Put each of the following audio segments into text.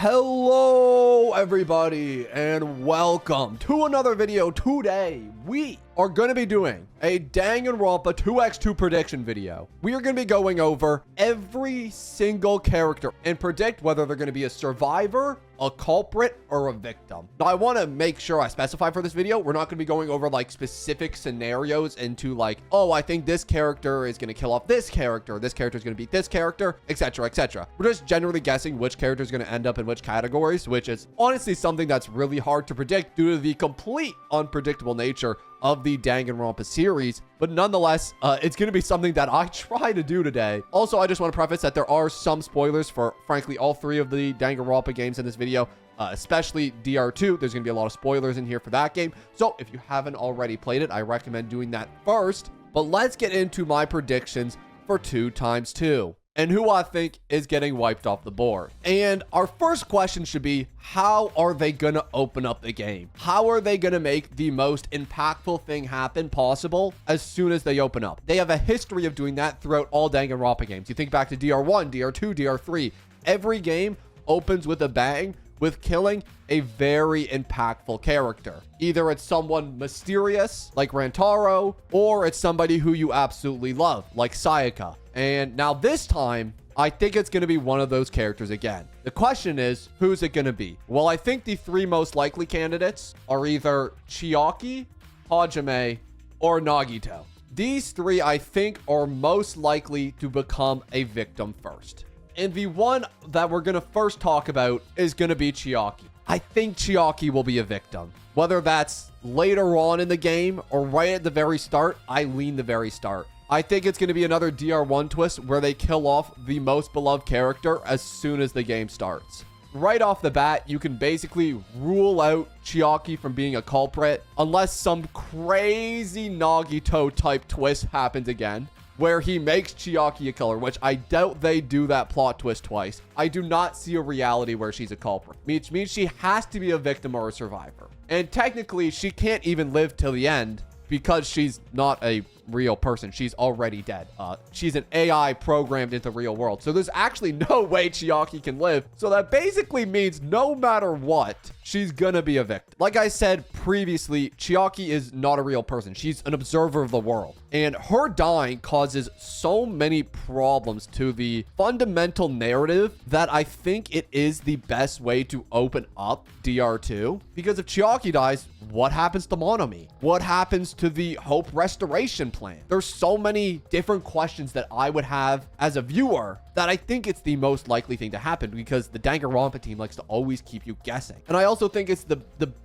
Hello everybody and welcome to another video. Today we are going to be doing a Danganronpa 2x2 prediction video. We are going to be going over every single character and predict whether they're going to be a survivor, a culprit, or a victim. Now I want to make sure I specify for this video, we're not going to be going over like specific scenarios into like, oh, I think this character is going to kill off this character is going to beat this character, etc, etc. We're just generally guessing which character is going to end up in which categories, which is honestly something that's really hard to predict due to the complete unpredictable nature of the Danganronpa series. But nonetheless, it's going to be something that I try to do today. Also, I just want to preface that there are some spoilers for, frankly, all three of the Danganronpa games in this video, especially DR2. There's going to be a lot of spoilers in here for that game. So if you haven't already played it, I recommend doing that first. But let's get into my predictions for 2x2 and who I think is getting wiped off the board. And our first question should be, how are they gonna open up the game? How are they gonna make the most impactful thing happen possible as soon as they open up? They have a history of doing that throughout all Danganronpa games. You think back to DR1, DR2, DR3. Every game opens with a bang, with killing a very impactful character. Either it's someone mysterious, like Rantaro, or it's somebody who you absolutely love, like Sayaka. And now this time, I think it's going to be one of those characters again. The question is, who's it going to be? Well, I think the three most likely candidates are either Chiaki, Hajime, or Nagito. These three, I think, are most likely to become a victim first. And the one that we're going to first talk about is going to be Chiaki. I think Chiaki will be a victim. Whether that's later on in the game or right at the very start, I lean the very start. I think it's going to be another DR1 twist where they kill off the most beloved character as soon as the game starts. Right off the bat, you can basically rule out Chiaki from being a culprit unless some crazy Nagito type twist happens again, where he makes Chiaki a killer, which I doubt they do that plot twist twice. I do not see a reality where she's a culprit, which means she has to be a victim or a survivor. And technically, she can't even live till the end because she's not a real person. She's already dead. She's an AI programmed into the real world. So there's actually no way Chiaki can live. So that basically means no matter what, she's gonna be a victim. Like I said previously, Chiaki is not a real person. She's an observer of the world. And her dying causes so many problems to the fundamental narrative that I think it is the best way to open up DR2. Because if Chiaki dies, what happens to Monomi? What happens to the Hope Restoration plan? There's so many different questions that I would have as a viewer that I think it's the most likely thing to happen because the Danganronpa team likes to always keep you guessing. And I also think it's the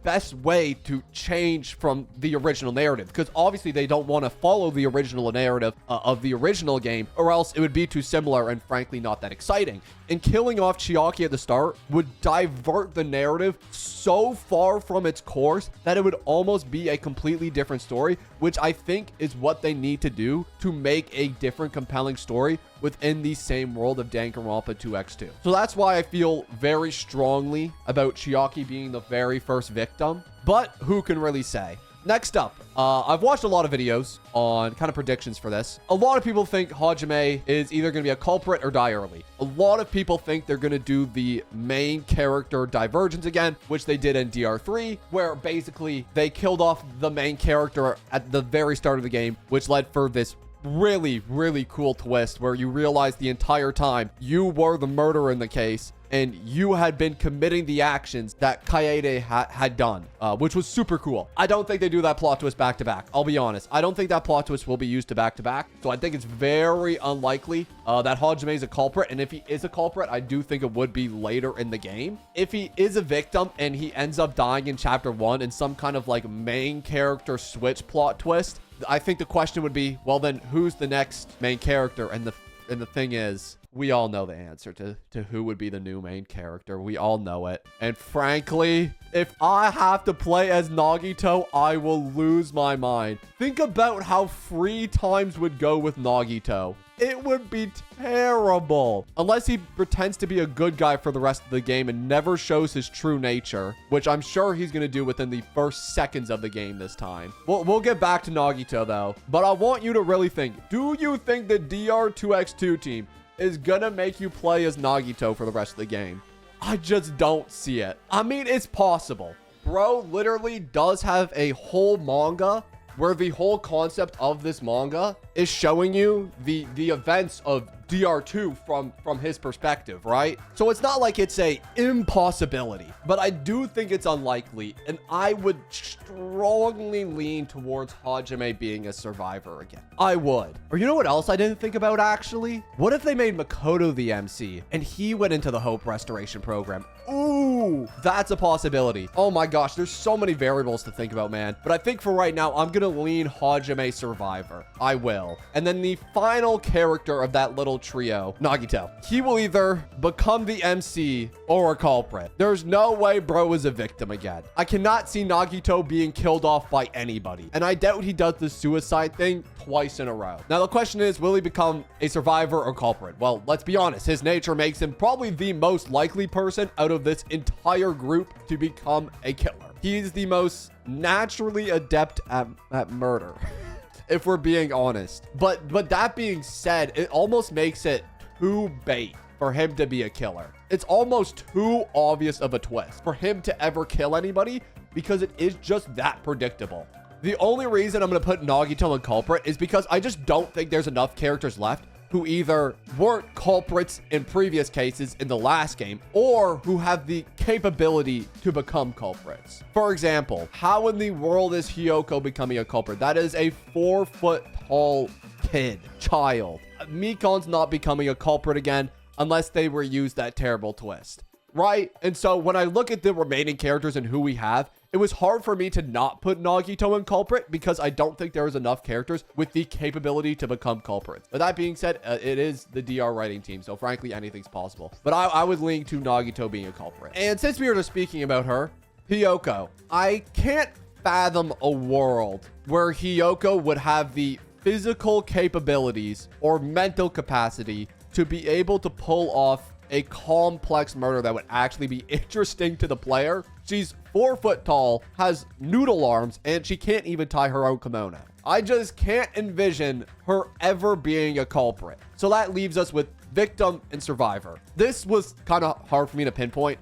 best way to change from the original narrative, because obviously they don't want to follow the original narrative of the original game, or else it would be too similar and frankly not that exciting. And killing off Chiaki at the start would divert the narrative so far from its course that it would almost be a completely different story, which I think is what they need to do to make a different compelling story within the same world of Danganronpa 2x2. So that's why I feel very strongly about Chiaki being the very first victim, but who can really say? Next up, I've watched a lot of videos on kind of predictions for this. A lot of people think Hajime is either going to be a culprit or die early. A lot of people think they're going to do the main character divergence again, which they did in DR3, where basically they killed off the main character at the very start of the game, which led for this really cool twist where you realize the entire time you were the murderer in the case and you had been committing the actions that Kaede had done, which was super cool. I don't think they do that plot twist back to back. I'll be honest. I don't think that plot twist will be used to back to back. So I think it's very unlikely that Hajime is a culprit. And if he is a culprit, I do think it would be later in the game. If he is a victim and he ends up dying in chapter 1 in some kind of like main character switch plot twist, I think the question would be, well, then who's the next main character? And the thing is, we all know the answer to who would be the new main character. We all know it. And frankly, if I have to play as Nagito, I will lose my mind. Think about how free times would go with Nagito. It would be terrible. Unless he pretends to be a good guy for the rest of the game and never shows his true nature, which I'm sure he's going to do within the first seconds of the game this time. We'll get back to Nagito though, but I want you to really think, do you think the DR2X2 team is going to make you play as Nagito for the rest of the game? I just don't see it. I mean, it's possible. Bro literally does have a whole manga where the whole concept of this manga is showing you the events of DR2 from his perspective, right? So it's not like it's a impossibility, but I do think it's unlikely, and I would strongly lean towards Hajime being a survivor again. I would. Or you know what else I didn't think about actually? What if they made Makoto the MC and he went into the Hope Restoration program? Ooh, that's a possibility. Oh my gosh, there's so many variables to think about, man. But I think for right now, I'm gonna lean Hajime survivor. I will. And then the final character of that little trio, Nagito. He will either become the MC or a culprit. There's no way bro is a victim again. I cannot see Nagito being killed off by anybody. And I doubt he does the suicide thing twice in a row. Now the question is, will he become a survivor or culprit? Well, let's be honest. His nature makes him probably the most likely person out of this entire group to become a killer. He's the most naturally adept at murder. If we're being honest. But that being said, it almost makes it too bait for him to be a killer. It's almost too obvious of a twist for him to ever kill anybody because it is just that predictable. The only reason I'm going to put Nagito in culprit is because I just don't think there's enough characters left who either weren't culprits in previous cases in the last game or who have the capability to become culprits. For example, how in the world is Hiyoko becoming a culprit? That is a 4-foot tall child. Mikan's not becoming a culprit again unless they reuse that terrible twist, right? And so when I look at the remaining characters and who we have, it was hard for me to not put Nagito in culprit because I don't think there was enough characters with the capability to become culprits. But that being said, it is the DR writing team, so frankly, anything's possible. But I would lean to Nagito being a culprit. And since we were just speaking about her, Hiyoko, I can't fathom a world where Hiyoko would have the physical capabilities or mental capacity to be able to pull off a complex murder that would actually be interesting to the player. She's 4 foot tall, has noodle arms, and she can't even tie her own kimono. I just can't envision her ever being a culprit. So that leaves us with victim and survivor. This was kind of hard for me to pinpoint.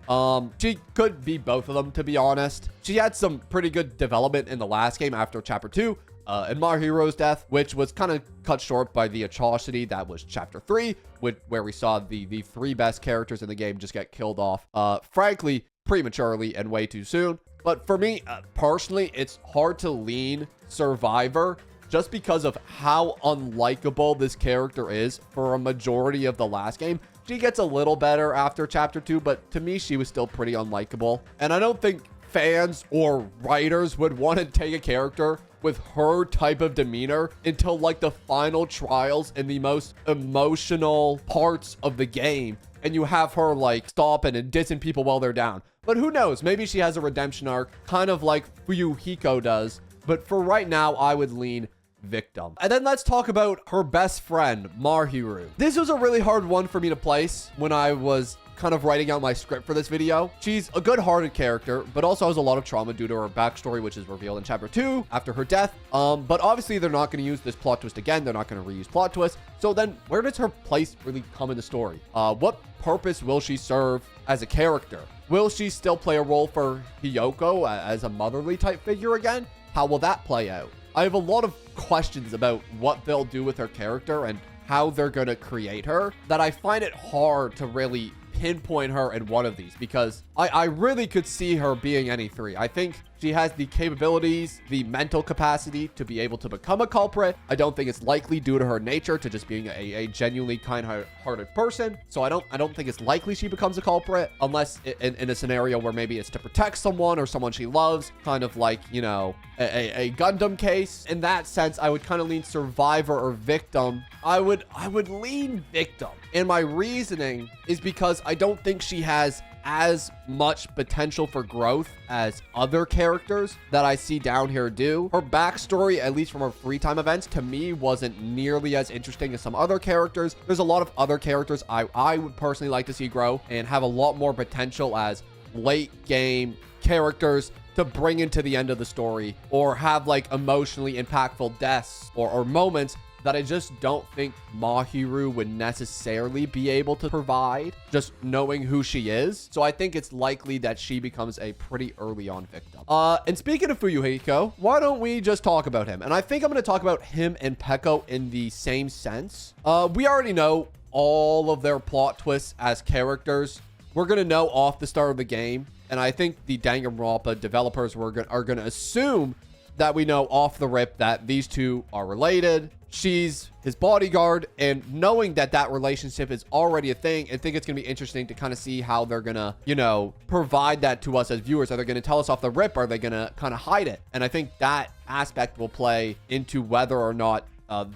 She could be both of them, to be honest. She had some pretty good development in the last game after chapter 2. And Mahiru's death, which was kind of cut short by the atrocity that was chapter 3, where we saw the 3 best characters in the game just get killed off, frankly, prematurely and way too soon. But for me, personally, it's hard to lean survivor just because of how unlikable this character is for a majority of the last game. She gets a little better after chapter 2, but to me, she was still pretty unlikable. And I don't think fans or writers would want to take a character with her type of demeanor until like the final trials and the most emotional parts of the game, and you have her like stopping and dissing people while they're down. But who knows, maybe she has a redemption arc kind of like Fuyuhiko does. But for right now, I would lean victim. And then let's talk about her best friend, Mahiru. This was a really hard one for me to place when I was kind of writing out my script for this video. She's a good-hearted character, but also has a lot of trauma due to her backstory, which is revealed in chapter 2 after her death. But obviously they're not going to use this plot twist again. They're not going to reuse plot twists. So then where does her place really come in the story? What purpose will she serve as a character? Will she still play a role for Hiyoko as a motherly type figure again? How will that play out? I have a lot of questions about what they'll do with her character and how they're going to create her that I find it hard to really pinpoint her in one of these, because I really could see her being any 3. I think she has the capabilities, the mental capacity to be able to become a culprit. I don't think it's likely due to her nature to just being a genuinely kind-hearted person. So I don't think it's likely she becomes a culprit unless in a scenario where maybe it's to protect someone or someone she loves, kind of like, you know, a Gundam case. In that sense, I would kind of lean survivor or victim. I would lean victim. And my reasoning is because I don't think she has as much potential for growth as other characters that I see down here do. Her backstory, at least from her free time events, to me wasn't nearly as interesting as some other characters. There's a lot of other characters I would personally like to see grow and have a lot more potential as late game characters to bring into the end of the story, or have like emotionally impactful deaths or moments that I just don't think Mahiru would necessarily be able to provide, just knowing who she is. So I think it's likely that she becomes a pretty early on victim. And speaking of Fuyuhiko, why don't we just talk about him? And I think I'm going to talk about him and Peko in the same sense. We already know all of their plot twists as characters. We're going to know off the start of the game. And I think the Danganronpa developers are going to assume that we know off the rip that these two are related. She's his bodyguard, and knowing that that relationship is already a thing, I think it's going to be interesting to kind of see how they're going to, you know, provide that to us as viewers. Are they going to tell us off the rip? Are they going to kind of hide it? And I think that aspect will play into whether or not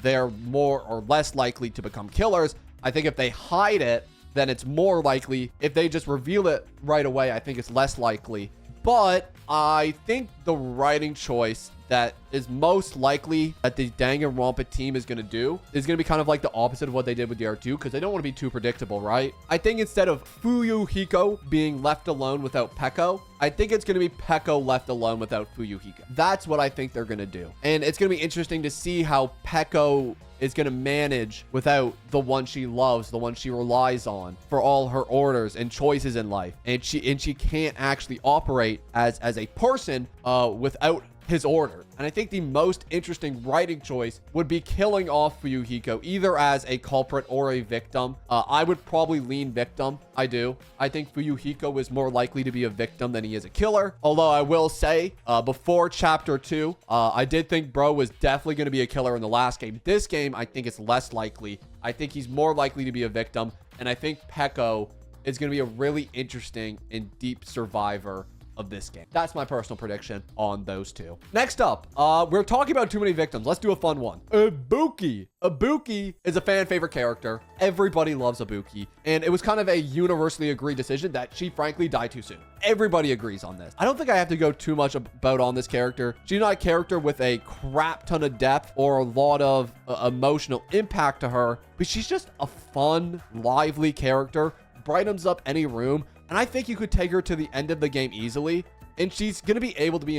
they're more or less likely to become killers. I think if they hide it, then it's more likely. If they just reveal it right away, I think it's less likely. But I think the writing choice that is most likely that the Danganronpa team is going to do is going to be kind of like the opposite of what they did with DR2, because they don't want to be too predictable, right? I think instead of Fuyuhiko being left alone without Peko, I think it's going to be Peko left alone without Fuyuhiko. That's what I think they're going to do. And it's going to be interesting to see how Peko is going to manage without the one she loves, the one she relies on for all her orders and choices in life. And she can't actually operate as a person without his order. And I think the most interesting writing choice would be killing off Fuyuhiko, either as a culprit or a victim. I would probably lean victim. I do. I think Fuyuhiko is more likely to be a victim than he is a killer. Although I will say, before chapter 2, I did think bro was definitely going to be a killer in the last game. This game, I think it's less likely. I think he's more likely to be a victim. And I think Peko is going to be a really interesting and deep survivor of this game. That's my personal prediction on those two. Next up, we're talking about too many victims. Let's do a fun one. Ibuki. Ibuki is a fan favorite character. Everybody loves Ibuki, and it was kind of a universally agreed decision that she frankly died too soon. Everybody agrees on this. I don't think I have to go too much about on this character. She's not a character with a crap ton of depth or a lot of emotional impact to her, but she's just a fun, lively character, brightens up any room. And I think you could take her to the end of the game easily, and she's going to be able to be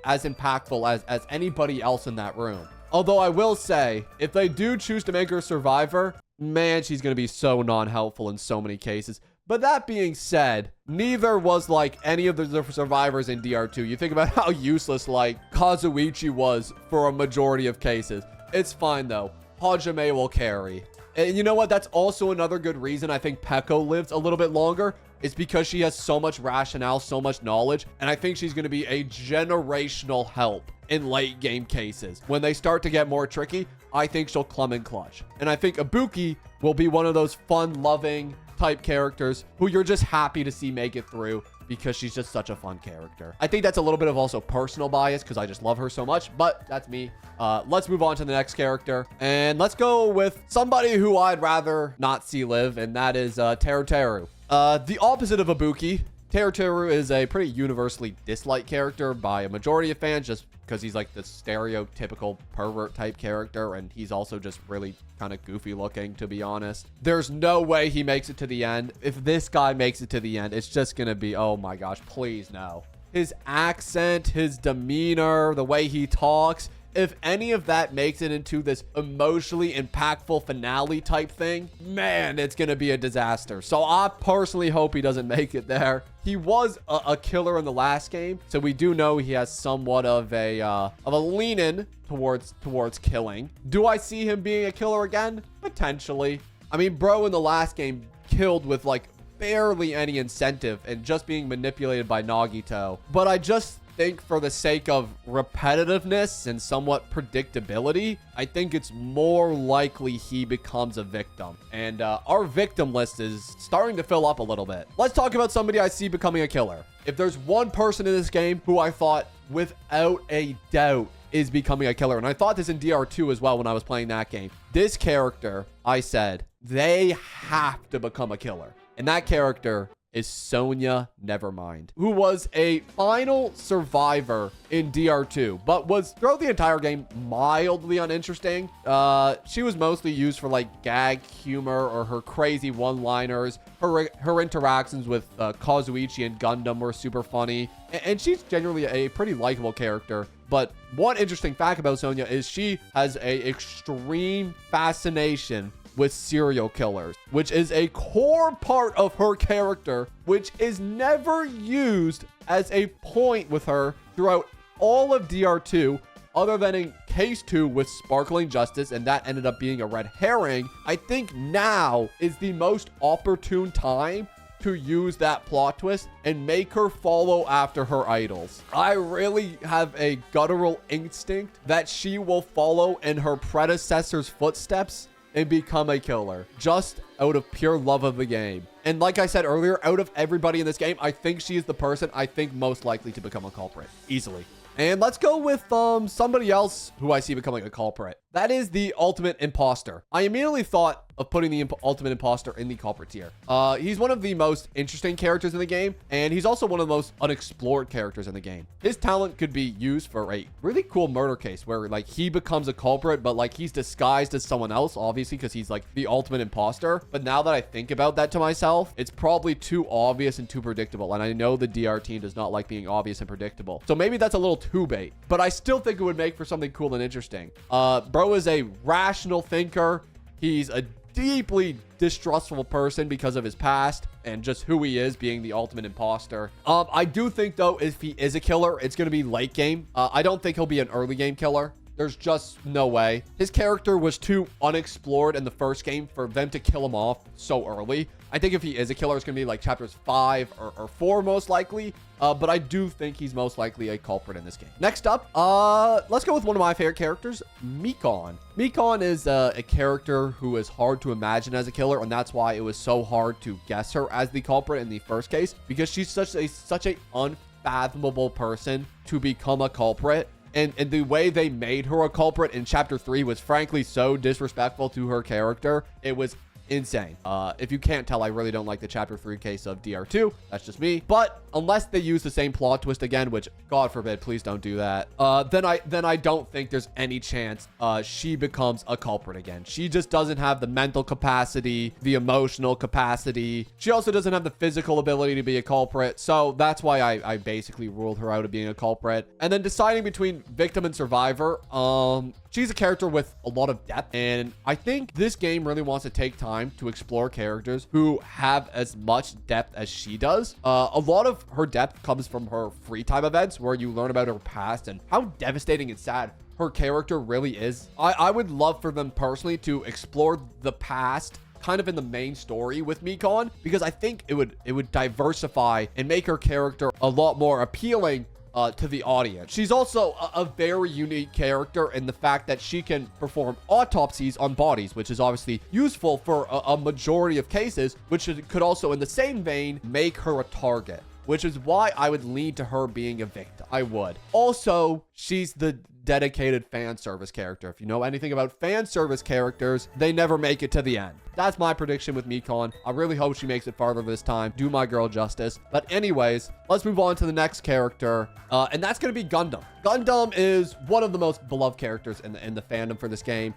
as impactful as anybody else in that room. Although I will say, if they do choose to make her a survivor, man, she's going to be so non-helpful in so many cases. But that being said, neither was like any of the survivors in DR2. You think about how useless like Kazuichi was for a majority of cases. It's fine though. Hajime will carry. And you know what? That's also another good reason I think Peko lives a little bit longer. It's because she has so much rationale, so much knowledge, and I think she's going to be a generational help in late game cases. When they start to get more tricky, I think she'll come in clutch. And I think Ibuki will be one of those fun, loving type characters who you're just happy to see make it through because she's just such a fun character. I think that's a little bit of also personal bias because I just love her so much, but that's me. Let's move on to the next character, and let's go with somebody who I'd rather not see live, and that is Teruteru. The opposite of Ibuki, Teruteru is a pretty universally disliked character by a majority of fans just because he's like the stereotypical pervert type character, and he's also just really kind of goofy looking, to be honest. There's no way he makes it to the end. If this guy makes it to the end, it's just gonna be, oh my gosh, please no. His accent, his demeanor, the way he talks, if any of that makes it into this emotionally impactful finale type thing, man, it's going to be a disaster. So I personally hope he doesn't make it there. He was a killer in the last game, so we do know he has somewhat of a lean-in towards killing. Do I see him being a killer again? Potentially. I mean, bro in the last game killed with like barely any incentive and just being manipulated by Nagito. But I just think for the sake of repetitiveness and somewhat predictability, I think it's more likely he becomes a victim. And our victim list is starting to fill up a little bit. Let's talk about somebody I see becoming a killer. If there's one person in this game who I thought without a doubt is becoming a killer, and I thought this in DR2 as well when I was playing that game, this character, I said, they have to become a killer. And that character is Sonia Nevermind, who was a final survivor in DR2, but was throughout the entire game mildly uninteresting. She was mostly used for like gag humor or her crazy one-liners. Her interactions with Kazuichi and Gundam were super funny, and she's generally a pretty likable character. But one interesting fact about Sonia is she has a extreme fascination with serial killers, which is a core part of her character, which is never used as a point with her throughout all of DR2, other than in case 2 with Sparkling Justice, and that ended up being a red herring. I think now is the most opportune time to use that plot twist and make her follow after her idols. I really have a guttural instinct that she will follow in her predecessor's footsteps and become a killer, just out of pure love of the game. And like I said earlier, out of everybody in this game, I think she is the person I think most likely to become a culprit, easily. And let's go with somebody else who I see becoming a culprit. That is the ultimate imposter. I immediately thought of putting the ultimate imposter in the culprit tier. He's one of the most interesting characters in the game, and he's also one of the most unexplored characters in the game. His talent could be used for a really cool murder case where like he becomes a culprit, but like he's disguised as someone else, obviously, because he's like the ultimate imposter. But now that I think about that to myself, it's probably too obvious and too predictable. And I know the DR team does not like being obvious and predictable. So maybe that's a little too bait, but I still think it would make for something cool and interesting. Bro is a rational thinker. He's a deeply distrustful person because of his past and just who he is, being the ultimate imposter. I do think though, if he is a killer, it's going to be late game. I don't think he'll be an early game killer. There's just no way. His character was too unexplored in the first game for them to kill him off so early. I think if he is a killer, it's going to be like chapters 5 or 4 most likely. But I do think he's most likely a culprit in this game. Next up, let's go with one of my favorite characters, Mikan. Mikan is a character who is hard to imagine as a killer, and that's why it was so hard to guess her as the culprit in the first case, because she's such a unfathomable person to become a culprit. And the way they made her a culprit in chapter 3 was frankly so disrespectful to her character. It was insane. If you can't tell, I really don't like the chapter 3 case of DR2. That's just me. But unless they use the same plot twist again, which God forbid, please don't do that. Then I don't think there's any chance she becomes a culprit again. She just doesn't have the mental capacity, the emotional capacity. She also doesn't have the physical ability to be a culprit. So that's why I basically ruled her out of being a culprit. And then deciding between victim and survivor, she's a character with a lot of depth, and I think this game really wants to take time to explore characters who have as much depth as she does. A lot of her depth comes from her free time events where you learn about her past and how devastating and sad her character really is. I would love for them personally to explore the past kind of in the main story with Mikan, because I think it would diversify and make her character a lot more appealing to the audience. She's also a very unique character in the fact that she can perform autopsies on bodies, which is obviously useful for a majority of cases, which could also in the same vein make her a target, which is why I would lean to her being a victim. I would. Also, she's the dedicated fan service character. If you know anything about fan service characters, they never make it to the end. That's my prediction with Mikan. I really hope she makes it farther this time. Do my girl justice. But anyways, let's move on to the next character. And that's going to be Gundam. Gundam is one of the most beloved characters in the fandom for this game.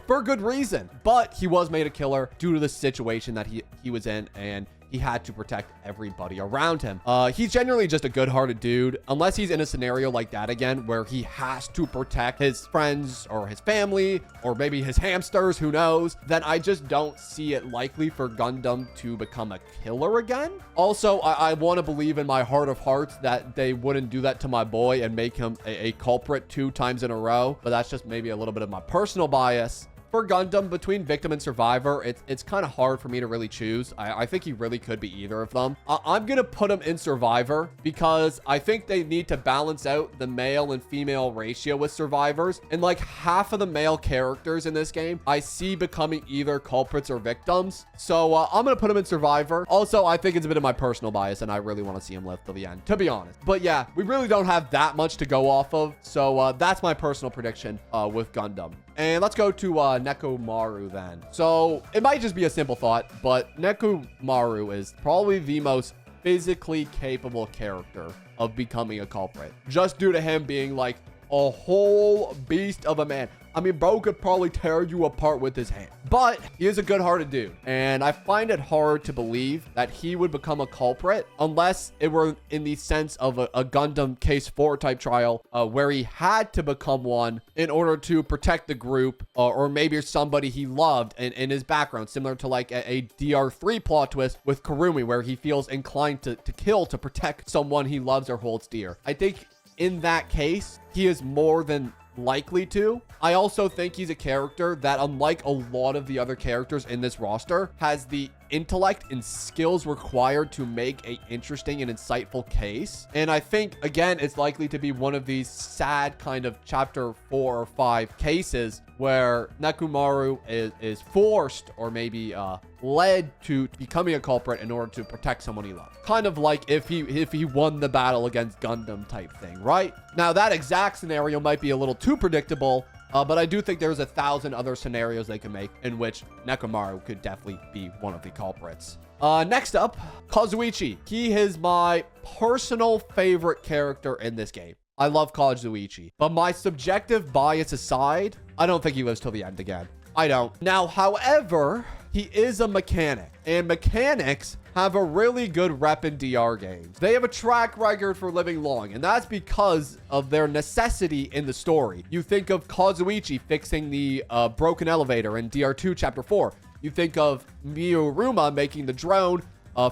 For good reason. But he was made a killer due to the situation that he was in, and he had to protect everybody around him. He's generally just a good-hearted dude, unless he's in a scenario like that again, where he has to protect his friends or his family, or maybe his hamsters, who knows. Then I just don't see it likely for Gundam to become a killer again. Also, I want to believe in my heart of hearts that they wouldn't do that to my boy and make him a culprit 2 times in a row, but that's just maybe a little bit of my personal bias. For Gundam, between victim and survivor, it's kind of hard for me to really choose. I think he really could be either of them. I'm going to put him in survivor because I think they need to balance out the male and female ratio with survivors. And like half of the male characters in this game, I see becoming either culprits or victims. So I'm going to put him in survivor. Also, I think it's a bit of my personal bias and I really want to see him live till the end, to be honest. But yeah, we really don't have that much to go off of. So that's my personal prediction with Gundam. And let's go to Nekomaru then. So it might just be a simple thought, but Nekomaru is probably the most physically capable character of becoming a culprit, just due to him being like a whole beast of a man. I mean, bro could probably tear you apart with his hand. but he is a good-hearted dude. And I find it hard to believe that he would become a culprit unless it were in the sense of a Gundam Case 4 type trial where he had to become one in order to protect the group or maybe somebody he loved in his background, similar to like a DR3 plot twist with Kurumi where he feels inclined to kill to protect someone he loves or holds dear. I think in that case, he is more than likely to. I also think he's a character that, unlike a lot of the other characters in this roster, has the intellect and skills required to make a interesting and insightful case. And I think, again, it's likely to be one of these sad kind of chapter 4 or 5 cases where Nekomaru is forced or maybe led to becoming a culprit in order to protect someone he loves. Kind of like if he won the battle against Gundam type thing, right? Now, that exact scenario might be a little too predictable, but I do think there's 1,000 other scenarios they can make in which Nekomaru could definitely be one of the culprits. Next up, Kazuichi. He is my personal favorite character in this game. I love Kazuichi, but my subjective bias aside, I don't think he lives till the end again. I don't. Now, however, he is a mechanic, and mechanics have a really good rep in DR games. They have a track record for living long, and that's because of their necessity in the story. You think of Kazuichi fixing the broken elevator in DR2 Chapter 4. You think of Miuruma making the drone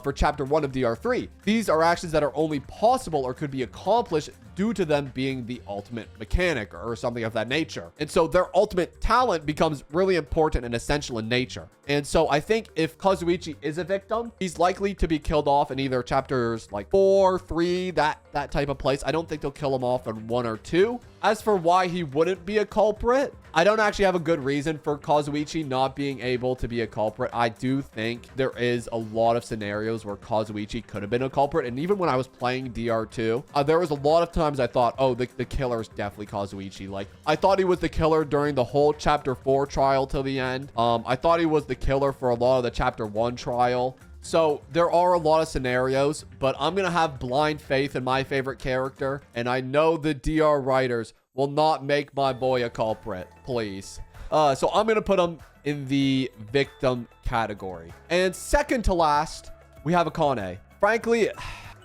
for Chapter 1 of DR3. These are actions that are only possible or could be accomplished due to them being the ultimate mechanic or something of that nature. And so their ultimate talent becomes really important and essential in nature. And so I think if Kazuichi is a victim, he's likely to be killed off in either chapters like 4, 3, that type of place. I don't think they'll kill him off in 1 or 2. As for why he wouldn't be a culprit, I don't actually have a good reason for Kazuichi not being able to be a culprit. I do think there is a lot of scenarios where Kazuichi could have been a culprit. And even when I was playing DR2, there was a lot of times I thought, oh, the killer is definitely Kazuichi. Like, I thought he was the killer during the whole Chapter 4 trial till the end. I thought he was the killer for a lot of the Chapter 1 trial. So there are a lot of scenarios, but I'm going to have blind faith in my favorite character. And I know the DR writers will not make my boy a culprit, please. So I'm going to put him in the victim category. And second to last, we have Akane. Frankly,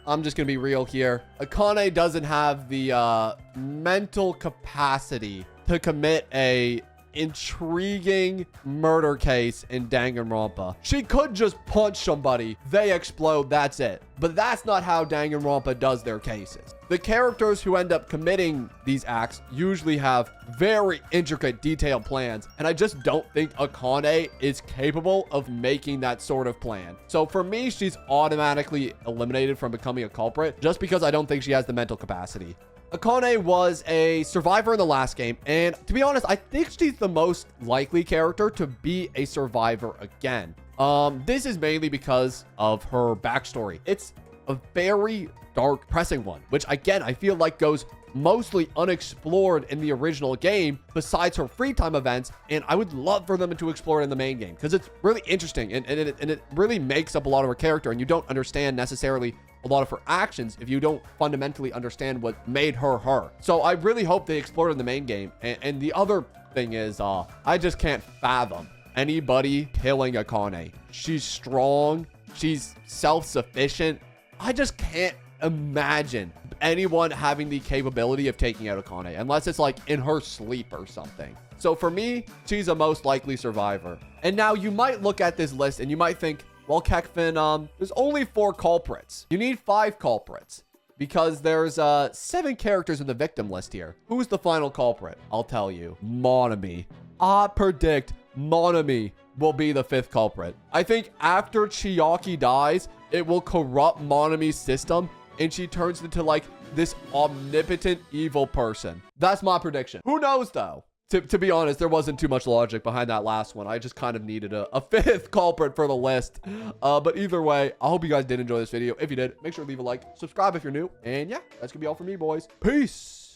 I'm just going to be real here. Akane doesn't have the mental capacity to commit a intriguing murder case in Danganronpa. She could just punch somebody, they explode, that's it. But that's not how Danganronpa does their cases. The characters who end up committing these acts usually have very intricate, detailed plans, and I just don't think Akane is capable of making that sort of plan. So for me, she's automatically eliminated from becoming a culprit just because I don't think she has the mental capacity. Akane was a survivor in the last game, and to be honest, I think she's the most likely character to be a survivor again. This is mainly because of her backstory. It's a very dark, pressing one, which again, I feel like goes mostly unexplored in the original game besides her free time events, and I would love for them to explore it in the main game because it's really interesting and it really makes up a lot of her character, and you don't understand necessarily a lot of her actions if you don't fundamentally understand what made her her. So I really hope they explore it in the main game. And the other thing is, I just can't fathom anybody killing Akane. She's strong. She's self-sufficient. I just can't imagine anyone having the capability of taking out Akane unless it's like in her sleep or something. So for me, she's a most likely survivor. And now you might look at this list and you might think, well, Kekfin, there's only 4 culprits. You need 5 culprits because there's 7 characters in the victim list here. Who's the final culprit? I'll tell you. Monami. I predict Monami will be the 5th culprit. I think after Chiaki dies, it will corrupt Monami's system and she turns into like this omnipotent evil person. That's my prediction. Who knows though? To be honest, there wasn't too much logic behind that last one. I just kind of needed a 5th culprit for the list. But either way, I hope you guys did enjoy this video. If you did, make sure to leave a like, subscribe if you're new. And yeah, that's gonna be all for me, boys. Peace.